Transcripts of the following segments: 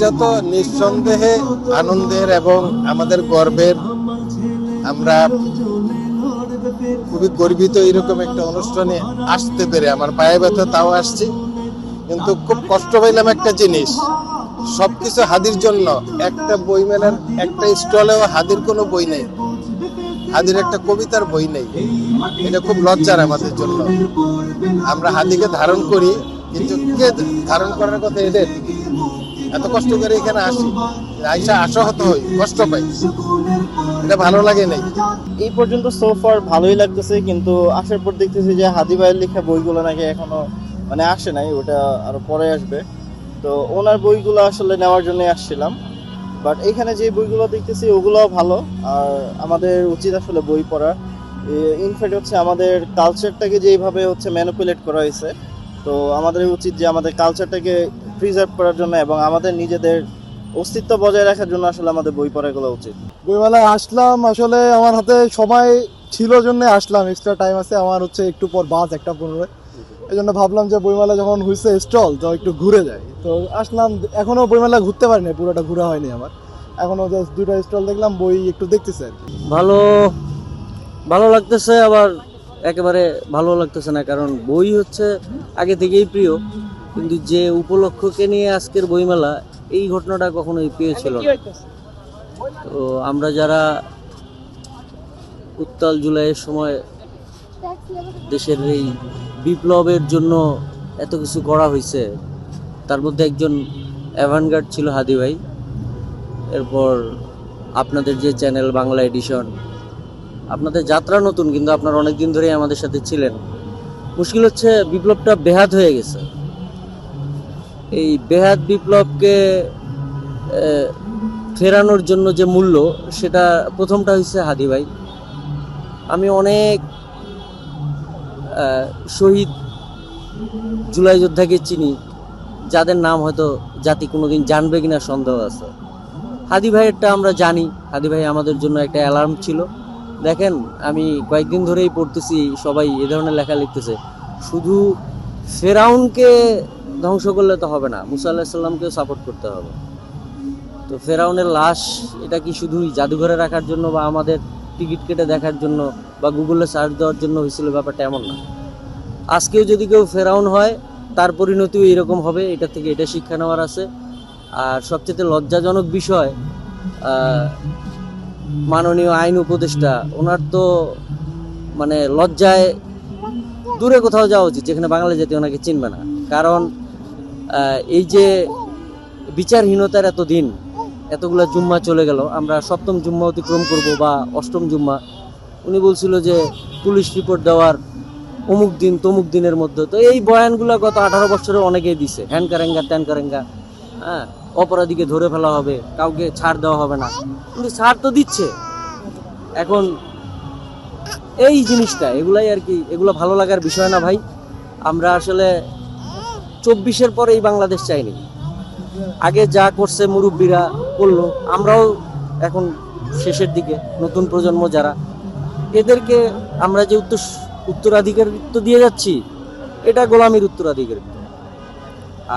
এটা তো নিঃসন্দেহে আনন্দের এবং আমাদের গর্বের। আমরা খুবই গর্বিত এরকম একটা অনুষ্ঠানে আসতে পেরে। আমার পায়ে ব্যথা, তাও আসছি, কিন্তু খুব কষ্ট পাইলাম একটা জিনিস, সবকিছু হাদির জন্য। একটা বই মেলার একটা স্টলেও হাদির কোনো বই নেই, হাদির একটা কবিতার বই নেই। এটা খুব লজ্জার আমাদের জন্য। আমরা হাদিকে ধারণ করি, কিন্তু কে ধারণ করার কথা এদের? এত কষ্ট করে এখানে আসি, আইসা আশাহত হই, কষ্ট পাই, এটা ভালো লাগে নাই। এই পর্যন্ত সোফার ভালোই লাগতেছে, কিন্তু আসার পর দেখতেছি যে হাদি ভাইয়ের লেখা বইগুলো নাকি এখনো মানে আসে নাই, ওটা আরো পরে আসবে। তো ওনার বইগুলো আসলে নেওয়ার জন্য আসছিলাম, বাট এখানে যে বইগুলো দেখতেছি ওগুলোও ভালো। আর আমাদের উচিত আসলে বই পড়া। ইনফ্যাক্ট হচ্ছে আমাদের কালচারটাকে যেইভাবে হচ্ছে ম্যানিপুলেট করা হয়েছে, তো আমাদের উচিত যে আমাদের কালচারটাকে প্রিজার্ভ করার জন্য এবং আমাদের নিজেদের অস্তিত্ব বজায় রাখার জন্য আসলে আমাদের বই পড়াগুলো উচিত। বইমেলায় আসলাম, আসলে আমার হাতে সময় ছিল জন্য আসলাম, এক্সট্রা টাইম আছে আমার, হচ্ছে একটু পর বাস 1:15। এই জন্য ভাবলাম যে বইমেলা যখন হয়েছে স্টল, তো একটু ঘুরে যাই। তো আসলাম, এখনো বইমেলা ঘুরতে পারিনি, পুরোটা ঘোরা হয়নি আমার এখনো। জাস্ট 2টা স্টল দেখলাম, বই একটু দেখতেছে আর কি। ভালো ভালো লাগতেছে, আবার একেবারে ভালো লাগতেছে না, কারণ বই হচ্ছে আগে থেকেই প্রিয়, কিন্তু যে উপলক্ষকে নিয়ে আজকের বইমেলা, এই ঘটনাটা কখনোই প্রিয় ছিল না। তো আমরা যারা উত্তাল জুলাইয়ের সময় দেশের এই বিপ্লবের জন্য এত কিছু করা হয়েছে, তার মধ্যে একজন অ্যাভানগার্ড ছিল হাদি ভাই। এরপর আপনাদের যে চ্যানেল বাংলা এডিশন, আপনাদের যাত্রা নতুন, কিন্তু আপনারা অনেক দিন ধরেই আমাদের সাথে ছিলেন। মুশকিল হচ্ছে বিপ্লবটা বেহাত হয়ে গেছে। এই বেহাত বিপ্লবকে ফেরানোর জন্য যে মূল্য, সেটা প্রথমটা হচ্ছে হাদি ভাই। আমি অনেক শহীদ জুলাই যোদ্ধাকে চিনি, যাদের নাম হয়তো জাতি কোনোদিন জানবে কিনা সন্দেহ আছে। হাদি ভাইয়েরটা আমরা জানি, হাদি ভাই আমাদের জন্য একটা অ্যালার্ম ছিল। দেখেন, আমি কয়েকদিন ধরেই পড়তেছি, সবাই এ ধরনের লেখা লিখতেছে। শুধু ফেরাউনকে ধ্বংস করলে তো হবে না, মুসা আলাইহিস সালামকেও সাপোর্ট করতে হবে। তো ফেরাউনের লাশ, এটা কি শুধুই জাদুঘরে রাখার জন্য বা আমাদের টিকিট কেটে দেখার জন্য বা গুগলে সার্চ দেওয়ার জন্য হয়েছিল? ব্যাপারটা এমন না। আজকেও যদি কেউ ফেরাউন হয়, তার পরিণতিও এরকম হবে। এটা থেকে এটা শিক্ষা নেওয়ার আছে। আর সবচেয়ে লজ্জাজনক বিষয়, মাননীয় আইন উপদেষ্টা, ওনার তো মানে লজ্জায় দূরে কোথাও যাওয়া উচিত, যেখানে বাঙালি জাতি ওনাকে চিনবে না। কারণ এই যে বিচারহীনতার এত দিন, এতগুলো জুম্মা চলে গেল, আমরা 7ম জুম্মা অতিক্রম করব বা 8ম জুম্মা। উনি বলছিল যে পুলিশ রিপোর্ট দেওয়ার অমুক দিন তমুক দিনের মধ্যে। তো এই বয়ানগুলো গত 18 বছরে অনেকেই দিছে, হ্যান কারেঙ্গা ত্যান কারেঙ্গা। হ্যাঁ, অপরাধীকে ধরে ফেলা হবে, কাউকে ছাড় দেওয়া হবে না, কিন্তু ছাড় তো দিচ্ছে। এখন এই জিনিসটা, এগুলাই আর কি, এগুলো ভালো লাগার বিষয় না ভাই। আমরা আসলে 24-এর পরে এই বাংলাদেশ চাইনি। আগে যা করছে মুরব্বীরা করলো, আমরাও এখন শেষের দিকে, নতুন প্রজন্ম যারা, এদেরকে আমরা যে উত্তরাধিকারিত্ব দিয়ে যাচ্ছি, এটা গোলামির উত্তরাধিকারিত্ব।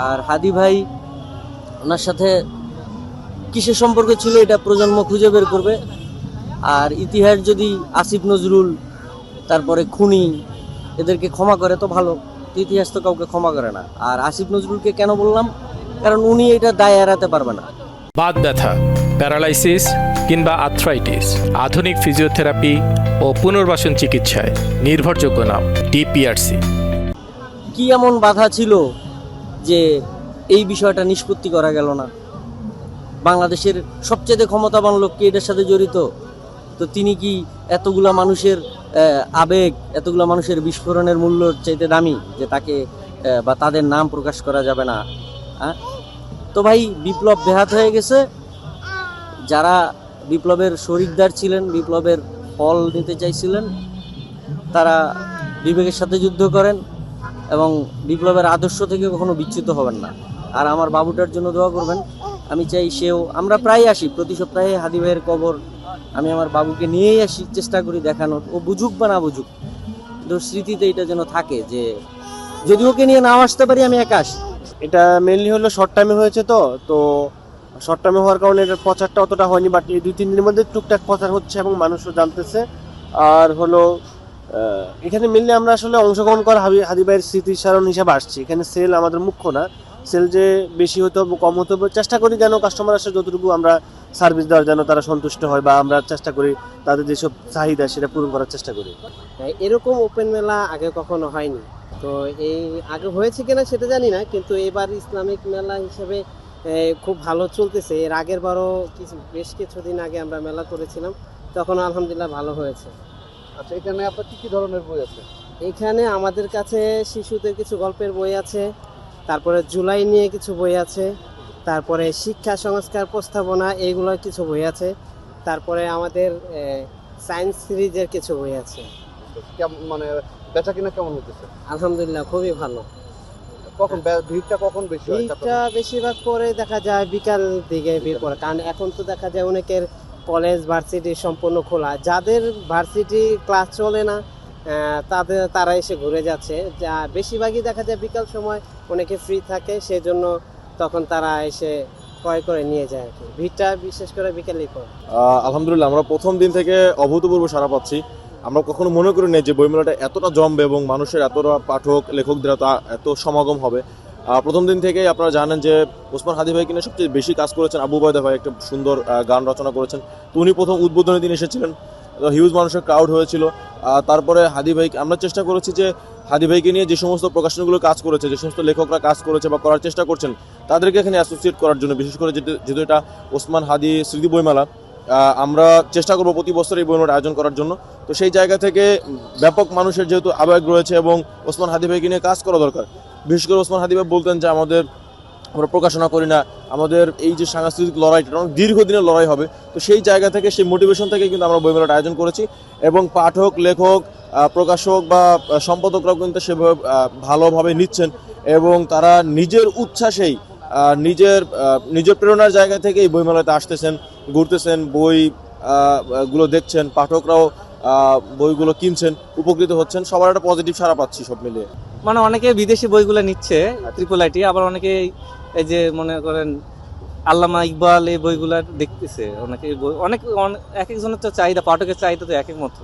আর হাদি ভাই, ওনার সাথে কিসের সম্পর্ক ছিল এটা প্রজন্ম খুঁজে বের করবে। আর ইতিহাস যদি আসিফ নজরুল, তারপরে খুনি, এদেরকে ক্ষমা করে তো ভালো, ইতিহাস তো কাউকে ক্ষমা করে না। আর আসিফ নজরুলকে কেন বললাম? কারণ উনি এটা দায় এড়াতে পারবে না। বাত ব্যথা, প্যারালাইসিস কিংবা আর্থ্রাইটিস, আধুনিক ফিজিওথেরাপি ও পুনর্বাসন চিকিৎসায় নির্ভরযোগ্য নাম ডিপিআরসি। কি এমন বাধা ছিল যে এই বিষয়টা নিষ্পত্তি করা গেল না? বাংলাদেশের সবচেয়ে ক্ষমতাবান লোক কি এটার সাথে জড়িত? তো তিনি কি এতগুলা মানুষের আবেগ, এতগুলা মানুষের বিস্ফোরণের মূল্য চাইতে দামি যে তাকে বা তাদের নাম প্রকাশ করা যাবে না? হ্যাঁ, তো ভাই, বিপ্লব বেহাত হয়ে গেছে। যারা বিপ্লবের শরিকদার ছিলেন, বিপ্লবের ফল নিতে চাইছিলেন, তারা বিবেকের সাথে যুদ্ধ করেন এবং বিপ্লবের আদর্শ থেকে কখনো বিচ্যুত হবেন না। আর আমার বাবুটার জন্য দোয়া করবেন। আমি চাই সেও, আমরা প্রায় আসি, প্রতি সপ্তাহে হাদি ভাইয়ের কবর আমি আমার বাবুকে নিয়েই আসি, চেষ্টা করি দেখানোর। ও বুঝুক বা না বুঝুক, কিন্তু স্মৃতিতে এটা যেন থাকে যে যদি ওকে নিয়ে নাও আসতে পারি, আমি একা আসি। এটা মেনলি হলো শর্ট টাইমে হয়েছে, তো শর্ট টার্মে হওয়ার কারণে এটার প্রচারটা অতটা হয়নি, বাট এই 2-3 দিনের মধ্যে টুকটাক প্রচার হচ্ছে এবং মানুষও জানতেছে। আর হলো এখানে মেনলি আমরা আসলে অংশগ্রহণ করা হাদি ভাইয়ের স্মৃতিচারণ হিসাবে আসছি। এখানে সেল আমাদের মুখ্য না, সেল যে বেশি হতে হবে কম হতে হবে চেষ্টা করি যেন কাস্টমার আসে যতটুকু আমরা সার্ভিস দেওয়ার যেন তারা সন্তুষ্ট হয়, বা আমরা চেষ্টা করি তাদের যেসব চাহিদা সেটা পূরণ করার চেষ্টা করি। এরকম ওপেন মেলা আগে কখনো হয়নি, তো এই আগে হয়েছে কিনা সেটা জানি না, কিন্তু এবার ইসলামিক মেলা হিসেবে খুব ভালো চলতেছে। এর আগের বারও বেশ কিছুদিন আগে আমরা মেলা করেছিলাম, তখন আলহামদুলিল্লাহ ভালো হয়েছে। আচ্ছা, এখানে আপনার কি ধরনের বই আছে? এখানে আমাদের কাছে শিশুদের কিছু গল্পের বই আছে, তারপরে জুলাই নিয়ে কিছু বই আছে, তারপরে শিক্ষা সংস্কার প্রস্তাবনা এইগুলোর কিছু বই আছে, তারপরে আমাদের সায়েন্স সিরিজের কিছু বই আছে। মানে বেচা কিনা কেমন হতেছে? আলহামদুলিল্লাহ খুবই ভালো। কখন ভিড়টা কখন বেশি হয়? ভিড়টা বেশিরভাগ পরে দেখা যায় বিকাল দিকে ভিড় পড়ে, কারণ এখন তো দেখা যায় অনেকের কলেজ ভার্সিটি সম্পূর্ণ খোলা, যাদের ভার্সিটি ক্লাস চলে না তারা এসে ঘুরে যাচ্ছে। যা বেশিরভাগই দেখা যায় বিকাল সময় অনেকে ফ্রি থাকে, সেজন্য তখন তারা এসে ক্রয় করে নিয়ে যায় আর কি। ভিড়টা বিশেষ করে বিকেলেই পড়ে। আলহামদুলিল্লাহ, আমরা প্রথম দিন থেকে অভূতপূর্ব সাড়া পাচ্ছি। আমরা কখনো মনে করি না যে বইমেলাটা এতটা জমবে এবং মানুষের এতটা পাঠক লেখকদের এত সমাগম হবে। প্রথম দিন থেকেই আপনারা জানেন যে ওসমান হাদি ভাই কিনা সবচেয়ে বেশি কাজ করেছেন। আবু উবায়দা ভাই একটা সুন্দর গান রচনা করেছেন, তো উনি প্রথম উদ্বোধনের দিন এসেছিলেন, হিউজ মানুষের ক্রাউড হয়েছিল। তারপরে হাদি ভাই, আমরা চেষ্টা করেছি যে হাদি ভাইকে নিয়ে যে সমস্ত প্রকাশনীগুলো কাজ করেছে, যে সমস্ত লেখকরা কাজ করেছে বা করার চেষ্টা করছেন, তাদেরকে এখানে অ্যাসোসিয়েট করার জন্য, বিশেষ করে যেহেতু এটা ওসমান হাদি স্মৃতি বইমেলা, আমরা চেষ্টা করবো প্রতি বছর এই বইমেলার আয়োজন করার জন্য। তো সেই জায়গা থেকে ব্যাপক মানুষের যেহেতু আবেগ রয়েছে এবং ওসমান হাদি ভাইকে নিয়ে কাজ করা দরকার। বিশেষ করে ওসমান হাদি ভাই বলতেন যে আমরা প্রকাশনা করি না, আমাদের এই যে সাংস্কৃতিক লড়াইটা অনেক দীর্ঘদিনের লড়াই হবে। তো সেই জায়গা থেকে, সেই মোটিভেশন থেকে কিন্তু আমরা বইমেলাটা আয়োজন করেছি এবং পাঠক, লেখক, প্রকাশক বা সম্পাদকরাও কিন্তু সেভাবে ভালোভাবে নিচ্ছেন এবং তারা নিজের উচ্ছ্বাসেই, নিজের প্রেরণার জায়গা থেকে এই বইমেলাতে আসতেছেন, ঘুরতেছেন, বই গুলো দেখছেন, পাঠকরাও বইগুলো কিনছেন, উপকৃত হচ্ছেন। সবার একটা পজিটিভ সাড়া পাচ্ছি সব মিলিয়ে। মানে অনেকে বিদেশি বইগুলো নিচ্ছে ট্রিপল-আইটি, আবার অনেকে এই যে মনে করেন আল্লামা ইকবাল এই বইগুলা দেখতেছে। অনেকে এক একজনের তো চাহিদা, পাঠকের চাহিদা তো এক এক মতো।